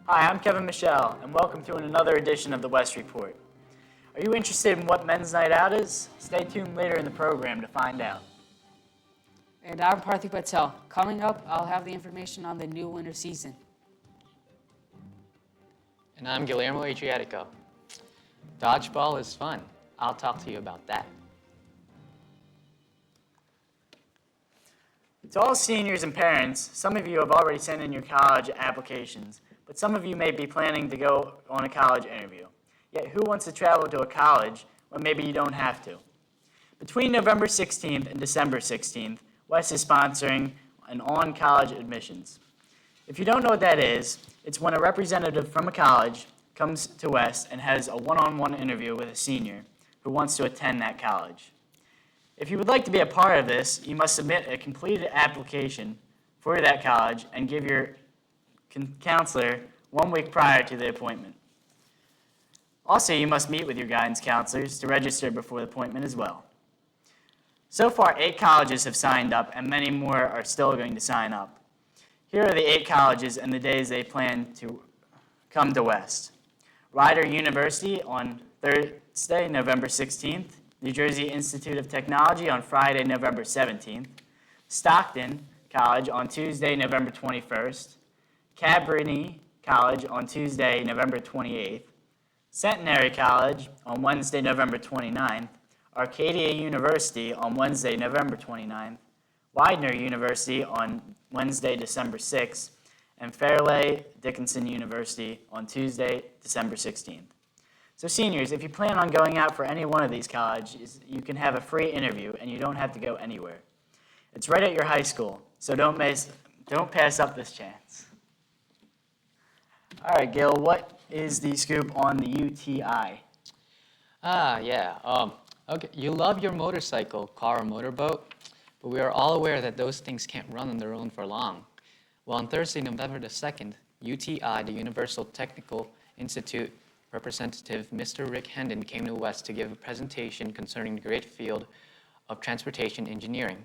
Hi, I'm Kevin Michelle, and welcome to another edition of the West Report. Are you interested in what Men's Night Out is? Stay tuned later in the program to find out. And I'm Parthy Patel. Coming up, I'll have the information on the new winter season. And I'm Guillermo Adriatico. Dodgeball is fun. I'll talk to you about that. To all seniors and parents, some of you have already sent in your college applications, but some of you may be planning to go on a college interview. Yet who wants to travel to a college when maybe you don't have to? Between November 16th and December 16th, West is sponsoring an on-college admissions. If you don't know what that is, it's when a representative from a college comes to West and has a one-on-one interview with a senior who wants to attend that college. If you would like to be a part of this, you must submit a completed application for that college and give your counselor 1 week prior to the appointment. Also, you must meet with your guidance counselors to register before the appointment as well. So far, 8 colleges have signed up, and many more are still going to sign up. Here are the 8 colleges and the days they plan to come to West. Rider University on Thursday, November 16th. New Jersey Institute of Technology on Friday, November 17th. Stockton College on Tuesday, November 21st. Cabrini College on Tuesday, November 28th. Centenary College on Wednesday, November 29th. Arcadia University on Wednesday, November 29th. Widener University on Wednesday, December 6th. And Fairleigh Dickinson University on Tuesday, December 16th. So seniors, if you plan on going out for any one of these colleges, you can have a free interview and you don't have to go anywhere. It's right at your high school, so don't pass up this chance. All right, Gil, what is the scoop on the UTI? Okay, you love your motorcycle, car, or motorboat, but we are all aware that those things can't run on their own for long. Well, on Thursday, November the 2nd, UTI, the Universal Technical Institute representative, Mr. Rick Hendon, came to West to give a presentation concerning the great field of transportation engineering.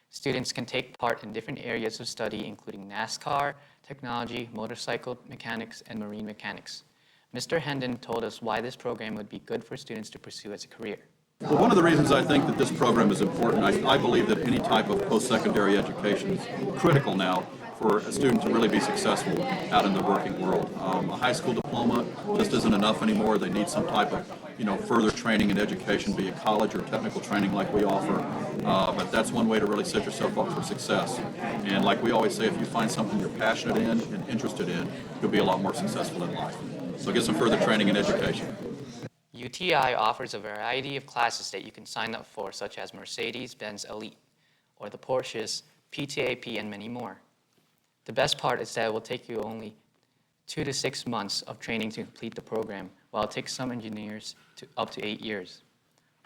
Students can take part in different areas of study, including NASCAR, technology, motorcycle mechanics, and marine mechanics. Mr. Hendon told us why this program would be good for students to pursue as a career. Well, one of the reasons I think that this program is important, I believe that any type of post-secondary education is critical now for a student to really be successful out in the working world. A high school diploma just isn't enough anymore. They need some type of, further training and education, be it college or technical training like we offer. But that's one way to really set yourself up for success. And like we always say, if you find something you're passionate in and interested in, you'll be a lot more successful in life. So get some further training and education. UTI offers a variety of classes that you can sign up for, such as Mercedes-Benz Elite, or the Porsches, PTAP, and many more. The best part is that it will take you only 2 to 6 months of training to complete the program, while it takes some engineers up to 8 years.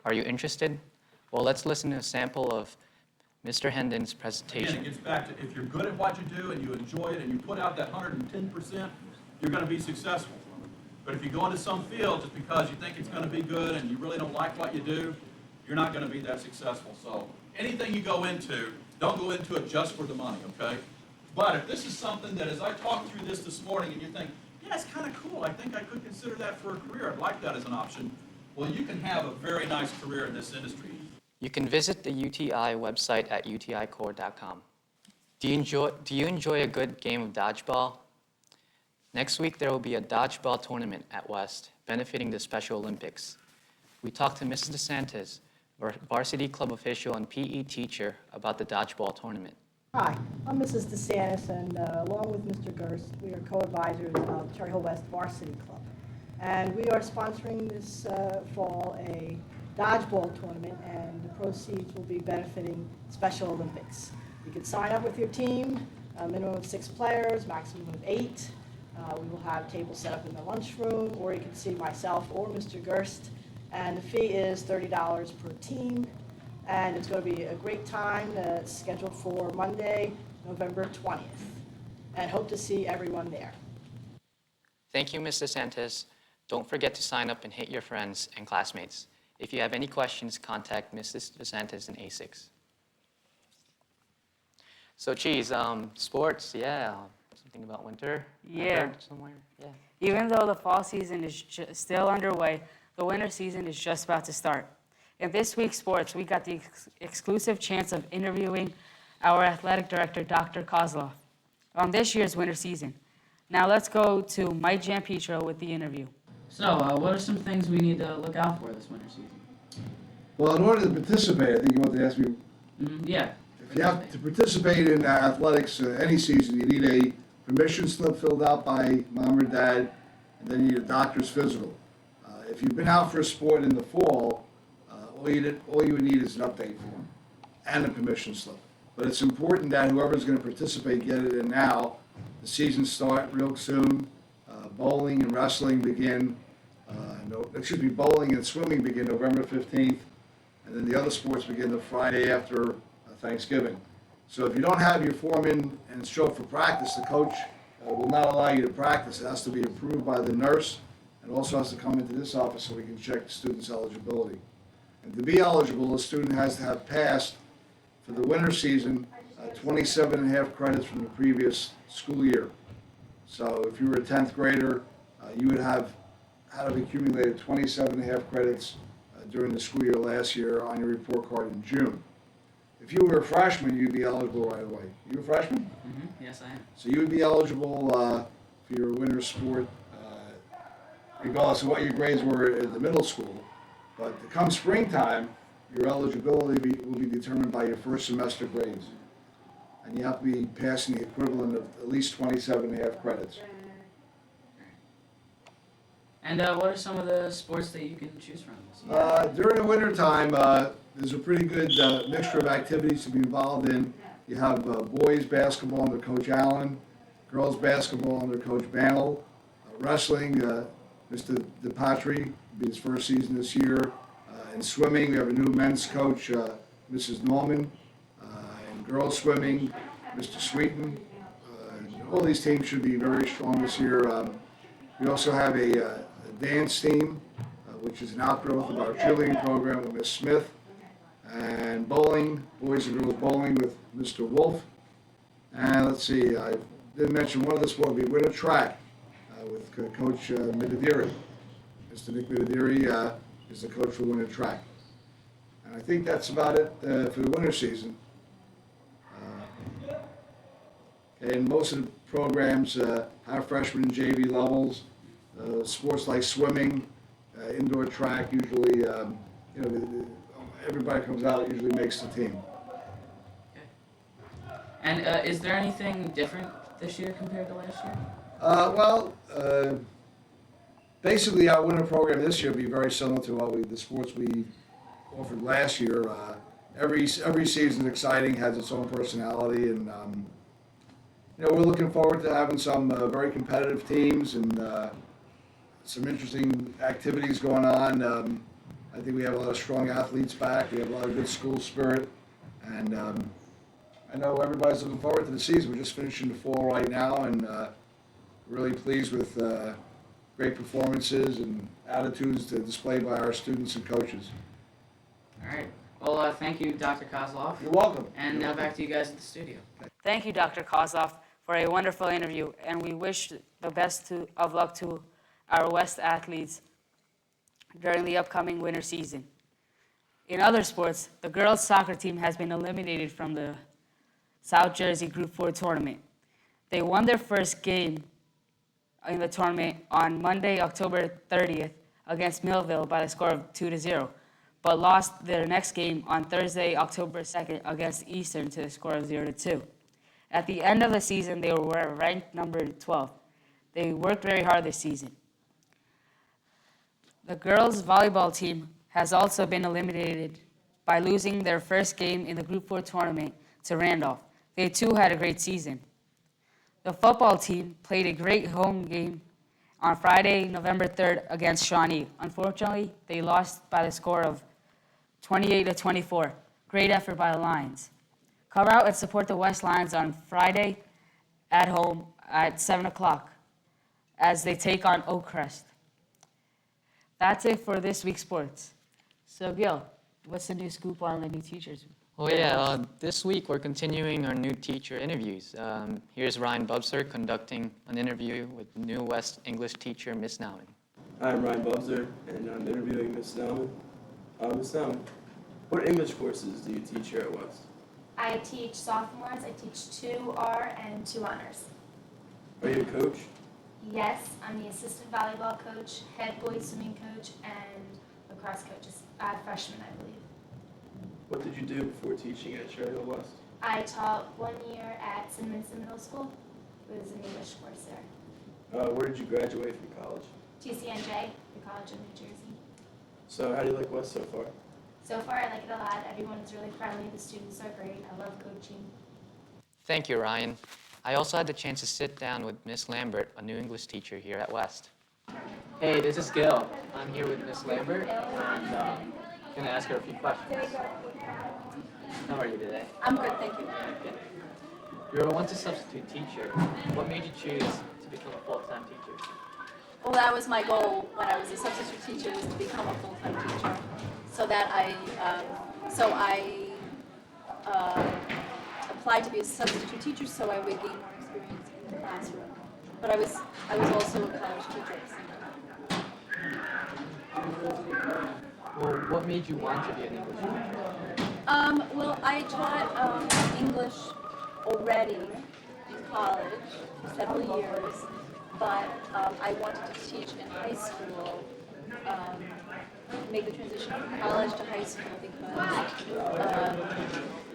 Are you interested? Well, let's listen to a sample of Mr. Hendon's presentation. Again, it gets back to if you're good at what you do and you enjoy it and you put out that 110%, you're going to be successful. But if you go into some field just because you think it's going to be good and you really don't like what you do, you're not going to be that successful. So anything you go into, don't go into it just for the money, okay? But if this is something that as I talk through this morning and you think, yeah, it's kind of cool, I think I could consider that for a career, I'd like that as an option, well, you can have a very nice career in this industry. You can visit the UTI website at uticore.com. Do you enjoy a good game of dodgeball? Next week, there will be a Dodgeball Tournament at West, benefiting the Special Olympics. We talked to Mrs. DeSantis, varsity club official and PE teacher, about the Dodgeball Tournament. Hi, I'm Mrs. DeSantis, and along with Mr. Gerst, we are co-advisors of Cherry Hill West Varsity Club. And we are sponsoring this fall a dodgeball tournament, and the proceeds will be benefiting Special Olympics. You can sign up with your team, a minimum of 6 players, maximum of 8. We will have tables set up in the lunchroom, or you can see myself or Mr. Gerst, and the fee is $30 per team. And it's going to be a great time. It's scheduled for Monday, November 20th. And hope to see everyone there. Thank you, Ms. DeSantis. Don't forget to sign up and hit your friends and classmates. If you have any questions, contact Mrs. DeSantis in A6. So, geez, sports, yeah. Something about winter? I Yeah. heard somewhere. Yeah. Even though the fall season is still underway, the winter season is just about to start. In this week's sports, we got the exclusive chance of interviewing our athletic director, Dr. Kosloff, on this year's winter season. Now let's go to Mike Giampietro with the interview. So, what are some things we need to look out for this winter season? Well, in order to participate, I think you want to ask me, Yeah. if you have to participate in athletics any season, you need a permission slip filled out by mom or dad, and then you need a doctor's physical. If you've been out for a sport in the fall, all you would need is an update form and a permission slip. But it's important that whoever's going to participate get it in now. The seasons start real soon. Bowling and wrestling begin, bowling and swimming begin November 15th, and then the other sports begin the Friday after Thanksgiving. So if you don't have your form in and show up for practice, the coach will not allow you to practice. It has to be approved by the nurse, and also has to come into this office so we can check the student's eligibility. And to be eligible, the student has to have passed for the winter season 27 and a half credits from the previous school year. So if you were a 10th grader, you would have accumulated 27 and a half credits during the school year last year on your report card in June. If you were a freshman, you'd be eligible right away. You a freshman? Yes, I am. So you would be eligible for your winter sport, regardless of what your grades were at the middle school. But come springtime, your eligibility will be determined by your first semester grades. And you have to be passing the equivalent of at least 27 and a half credits. And what are some of the sports that you can choose from this year? During the winter time, there's a pretty good mixture of activities to be involved in. You have boys basketball under Coach Allen, girls basketball under Coach Banel, wrestling, Mr. DePatri, will be his first season this year. In swimming, we have a new men's coach, Mrs. Norman. In girls swimming, Mr. Sweeten. All these teams should be very strong this year. We also have a dance team, which is an outgrowth of our cheerleading program with Ms. Smith. And bowling, boys and girls bowling with Mr. Wolf. And let's see, I didn't mention one of the sports, we win a track with Coach Midadiri. Mr. Nick Midadiri is the coach for winter track. And I think that's about it for the winter season. And most of the programs have freshman and JV levels. Sports like swimming, indoor track, usually, everybody comes out, usually makes the team. And is there anything different this year compared to last year? Basically, our winter program this year will be very similar to the sports we offered last year. Every season is exciting, has its own personality, and we're looking forward to having some very competitive teams and some interesting activities going on. I think we have a lot of strong athletes back. We have a lot of good school spirit, and I know everybody's looking forward to the season. We're just finishing the fall right now, and really pleased with great performances and attitudes displayed by our students and coaches. All right. Well, thank you, Dr. Kosloff. You're welcome. And now back to you guys at the studio. Thank you, Dr. Kosloff, for a wonderful interview, and we wish the best of luck to our West athletes during the upcoming winter season. In other sports, the girls' soccer team has been eliminated from the South Jersey Group 4 tournament. They won their first game in the tournament on Monday, October 30th, against Millville by the score of 2-0, but lost their next game on Thursday, October 2nd, against Eastern to the score of 0-2. At the end of the season, they were ranked number 12. They worked very hard this season. The girls' volleyball team has also been eliminated by losing their first game in the Group 4 tournament to Randolph. They too had a great season. The football team played a great home game on Friday, November 3rd against Shawnee. Unfortunately, they lost by the score of 28-24. Great effort by the Lions. Come out and support the West Lions on Friday at home at 7 o'clock as they take on Oakcrest. That's it for this week's sports. So, Gil, what's the new scoop on the new teachers? Oh yeah, this week we're continuing our new teacher interviews. Here's Ryan Bubser conducting an interview with new West English teacher, Miss Nauman. Hi, I'm Ryan Bubser, and I'm interviewing Miss Nauman. Miss Nauman, what English courses do you teach here at West? I teach sophomores. I teach 2 R and 2 honors. Are you a coach? Yes, I'm the assistant volleyball coach, head boys swimming coach, and lacrosse coach. Freshman, I believe. What did you do before teaching at Cherry Hill West? I taught 1 year at Cinnamon Middle School. It was an English course there. Where did you graduate from college? TCNJ, the College of New Jersey. So how do you like West so far? So far, I like it a lot. Everyone is really friendly. The students are great. I love coaching. Thank you, Ryan. I also had the chance to sit down with Miss Lambert, a new English teacher here at West. Hey, this is Gil. I'm here with Miss Lambert, and I'm going to ask her a few questions. How are you today? I'm good, thank you. Good. You're a once-a-substitute teacher. What made you choose to become a full-time teacher? Well, that was my goal when I was a substitute teacher, was to become a full-time teacher. So that I applied to be a substitute teacher so I would gain more experience in the classroom. But I was also a college teacher at the same time. Well, what made you want to be an English teacher? Well, I taught English already in college for several years, but I wanted to teach in high school, make the transition from college to high school because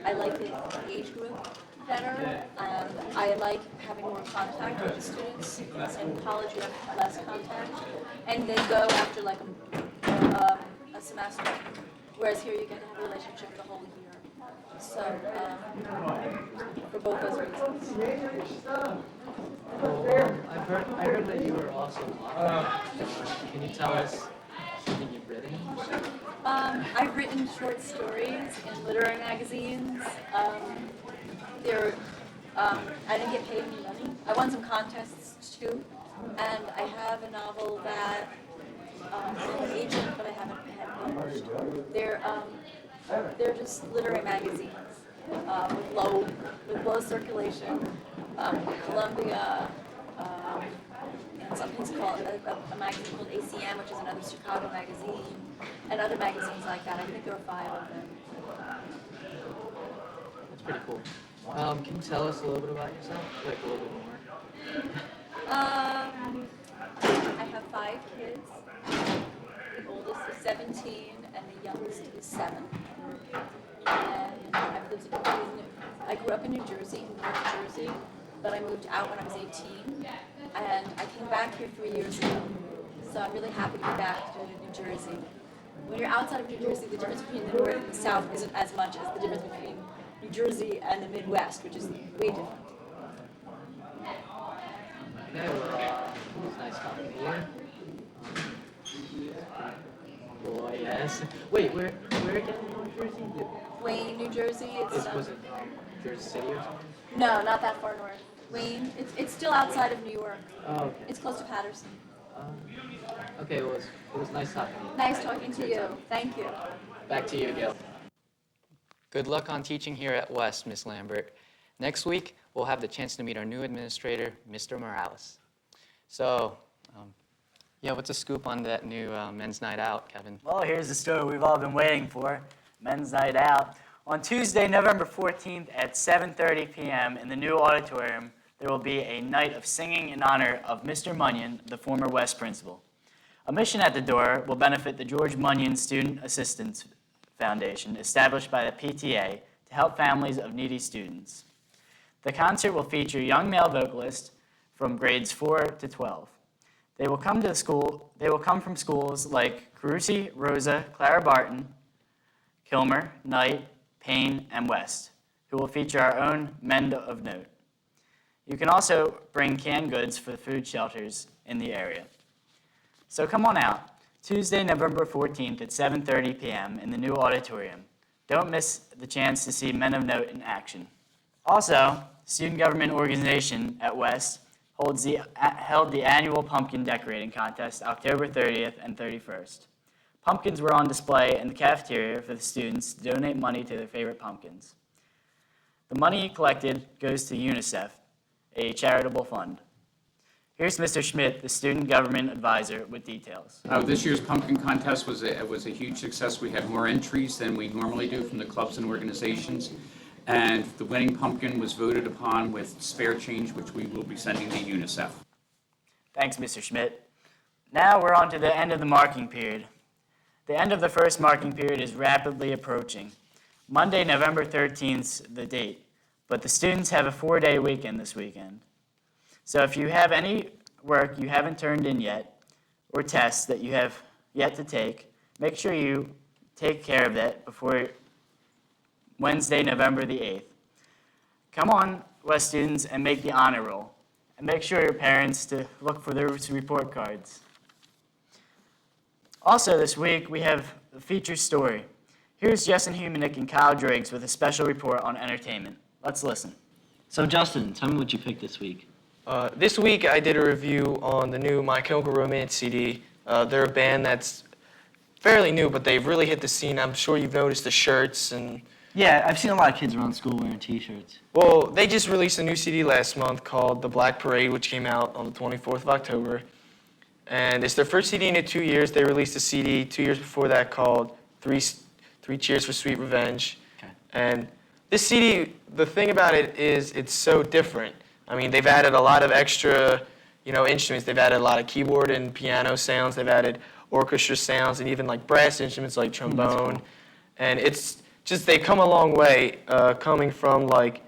I like the age group better. I like having more contact with the students. In college, you have less contact, and they go after like a semester. Whereas here, you get to have a relationship the whole year. So, for both those reasons. Well, I heard that you were also an author. Can you tell us something you've written? I've written short stories in literary magazines. I didn't get paid any money. I won some contests too, and I have a novel that I'm an agent, but I haven't had published. They're just literary magazines with low circulation. Columbia, and something's called a magazine called ACM, which is another Chicago magazine, and other magazines like that. I think there were 5 of them. That's pretty cool. Can you tell us a little bit about yourself? Like a little bit more? I have 5 kids. The oldest is 17, and the youngest is 7. And I've lived I grew up in New Jersey, North Jersey, but I moved out when I was 18, and I came back here 3 years ago. So I'm really happy to be back to New Jersey. When you're outside of New Jersey, the difference between the North and the South isn't as much as the difference between New Jersey and the Midwest, which is way different. Okay, well, it was nice talking to you. Boy, yes. Wait, where again in New Jersey? Wayne, New Jersey. Was it Jersey City or something? No, not that far north. Wayne, it's still outside of New York. Oh, okay. It's close to Patterson. Okay, well, it was nice talking to you. Nice talking to you. Thank you. Back to you, Gil. Good luck on teaching here at West, Miss Lambert. Next week, we'll have the chance to meet our new administrator, Mr. Morales. So, yeah, what's the scoop on that new men's night out, Kevin? Well, here's the story we've all been waiting for, Men's Night Out. On Tuesday, November 14th at 7:30 p.m. in the new auditorium, there will be a night of singing in honor of Mr. Munyon, the former West principal. Admission at the door will benefit the George Munyon Student Assistance Foundation, established by the PTA to help families of needy students. The concert will feature young male vocalists from grades 4 to 12. They will come from schools like Carusi, Rosa, Clara Barton, Kilmer, Knight, Payne, and West, who will feature our own Men of Note. You can also bring canned goods for the food shelters in the area. So come on out, Tuesday, November 14th at 7:30 p.m. in the new auditorium. Don't miss the chance to see Men of Note in action. Also, Student Government Organization at West held the annual pumpkin decorating contest October 30th and 31st. Pumpkins were on display in the cafeteria for the students to donate money to their favorite pumpkins. The money collected goes to UNICEF, a charitable fund. Here's Mr. Schmidt, the student government advisor, with details. This year's pumpkin contest was a huge success. We had more entries than we normally do from the clubs and organizations. And the winning pumpkin was voted upon with spare change, which we will be sending to UNICEF. Thanks, Mr. Schmidt. Now we're on to the end of the marking period. The end of the first marking period is rapidly approaching. Monday, November 13th is the date, but the students have a 4-day weekend this weekend. So if you have any work you haven't turned in yet, or tests that you have yet to take, make sure you take care of that before Wednesday, November the 8th. Come on, West students, and make the honor roll. And make sure your parents to look for their report cards. Also this week, we have a featured story. Here's Justin Humanick and Kyle Driggs with a special report on entertainment. Let's listen. So Justin, tell me what you picked this week. This week I did a review on the new My Chemical Romance CD. They're a band that's fairly new, but they've really hit the scene. I'm sure you've noticed the shirts and... Yeah, I've seen a lot of kids around school wearing t-shirts. Well, they just released a new CD last month called The Black Parade, which came out on the 24th of October. And it's their first CD in 2 years. They released a CD 2 years before that called Three Cheers for Sweet Revenge. Okay. And this CD, the thing about it is it's so different. I mean, they've added a lot of extra, instruments. They've added a lot of keyboard and piano sounds. They've added orchestra sounds and even like brass instruments like trombone. Cool. And it's just, they've come a long way, coming from like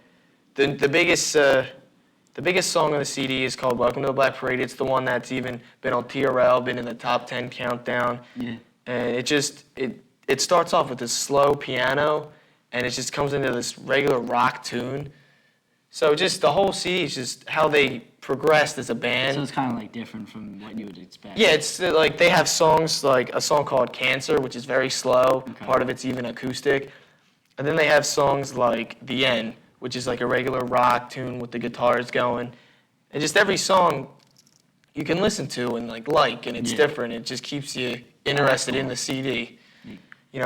the biggest song on the CD is called Welcome to the Black Parade. It's the one that's even been on TRL, been in the top 10 countdown. Yeah. And it starts off with this slow piano, and it just comes into this regular rock tune. So just the whole CD is just how they progressed as a band. So it's kind of like different from what you would expect. Yeah, it's like they have songs like a song called Cancer, which is very slow. Okay. Part of it's even acoustic. And then they have songs like The End, which is like a regular rock tune with the guitars going. And just every song you can listen to and and it's different. It just keeps you interested in the CD.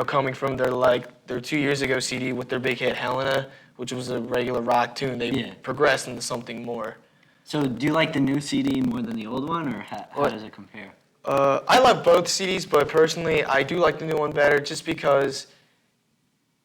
Coming from their 2 years ago CD with their big hit Helena, which was a regular rock tune, they progressed into something more. So do you like the new CD more than the old one, or how does it compare? I love both CDs, but personally, I do like the new one better just because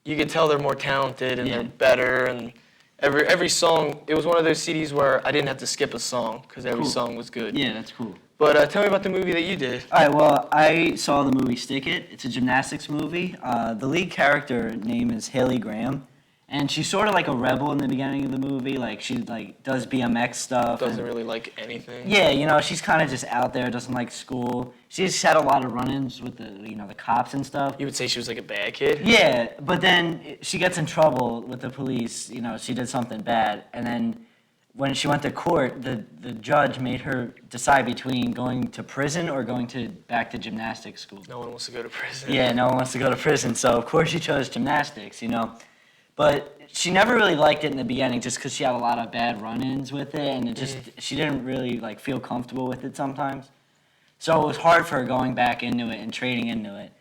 you can tell they're more talented and they're better. And every song, it was one of those CDs where I didn't have to skip a song because every song was good. Yeah, that's cool. But tell me about the movie that you did. All right, well, I saw the movie Stick It. It's a gymnastics movie. The lead character name is Haley Graham, and she's sort of like a rebel in the beginning of the movie. Like, she does BMX stuff. Doesn't really like anything. Yeah, she's kind of just out there, doesn't like school. She's had a lot of run-ins with the cops and stuff. You would say she was like a bad kid? Yeah, but then she gets in trouble with the police. She did something bad, and then when she went to court, the judge made her decide between going to prison or going back to gymnastics school. No one wants to go to prison. Yeah, no one wants to go to prison, so of course she chose gymnastics, But she never really liked it in the beginning just because she had a lot of bad run-ins with it, and she didn't really feel comfortable with it sometimes. So it was hard for her going back into it and trading into it.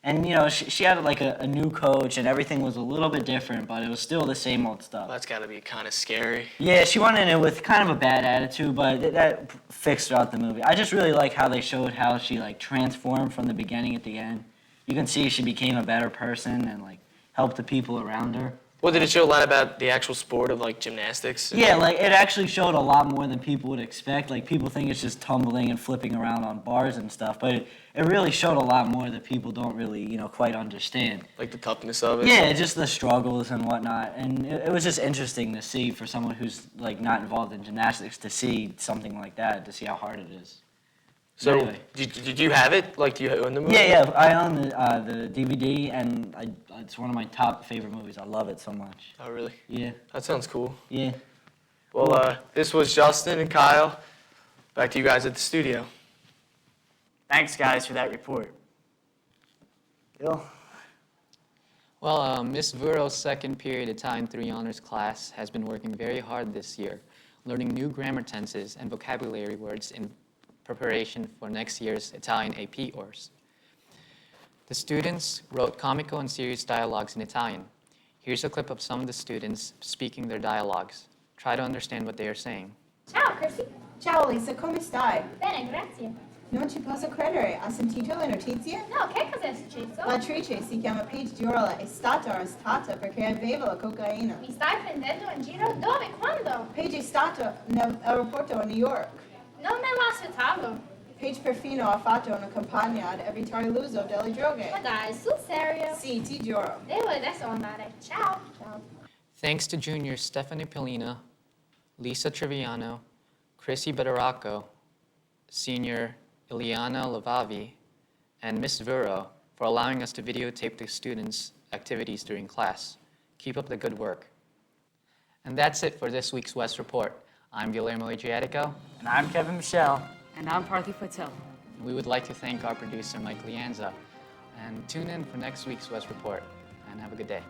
And, she had a new coach, and everything was a little bit different, but it was still the same old stuff. That's got to be kind of scary. Yeah, she went in it with kind of a bad attitude, but that fixed throughout the movie. I just really like how they showed how she, transformed from the beginning at the end. You can see she became a better person and, helped the people around her. Well, did it show a lot about the actual sport of, gymnastics? Yeah, it actually showed a lot more than people would expect. People think it's just tumbling and flipping around on bars and stuff, but it really showed a lot more that people don't really, quite understand. Like the toughness of it? Yeah, just the struggles and whatnot. And it was just interesting to see for someone who's, not involved in gymnastics to see something like that, to see how hard it is. So, anyway. did you have it? Do you own the movie? Yeah, I own the DVD, and it's one of my top favorite movies. I love it so much. Oh, really? Yeah. That sounds cool. Yeah. Well, this was Justin and Kyle. Back to you guys at the studio. Thanks, guys, for that report. Bill? Well, Ms. Vuro's second period Italian 3 honors class has been working very hard this year, learning new grammar tenses and vocabulary words in preparation for next year's Italian AP course. The students wrote comical and serious dialogues in Italian. Here's a clip of some of the students speaking their dialogues. Try to understand what they are saying. Ciao, Chrissy. Ciao Lisa, come stai? Bene, grazie. Non ci posso credere, ha sentito le notizie? No, che cosa è successo? L'attrice si chiama Paige Diola, è stata arrestata perché aveva la cocaina. Mi stai prendendo in giro? Dove? Quando? Paige è stata nell'aeroporto a New York. Non me lo aspettavo. Paige perfino ha fatto una campagna ad evitare l'uso delle droghe. Ma dai, sul serio? Sì, ti giuro. Devo adesso andare. Ciao. Ciao. Thanks to juniors Stephanie Pellina, Lisa Triviano, Chrissy Bedaraco, senior Ileana Lavavi, and Miss Vero for allowing us to videotape the students' activities during class. Keep up the good work. And that's it for this week's West Report. I'm Guillermo Adriatico. And I'm Kevin Michelle. And I'm Parthy Patel. We would like to thank our producer, Mike Lianza. And tune in for next week's West Report. And have a good day.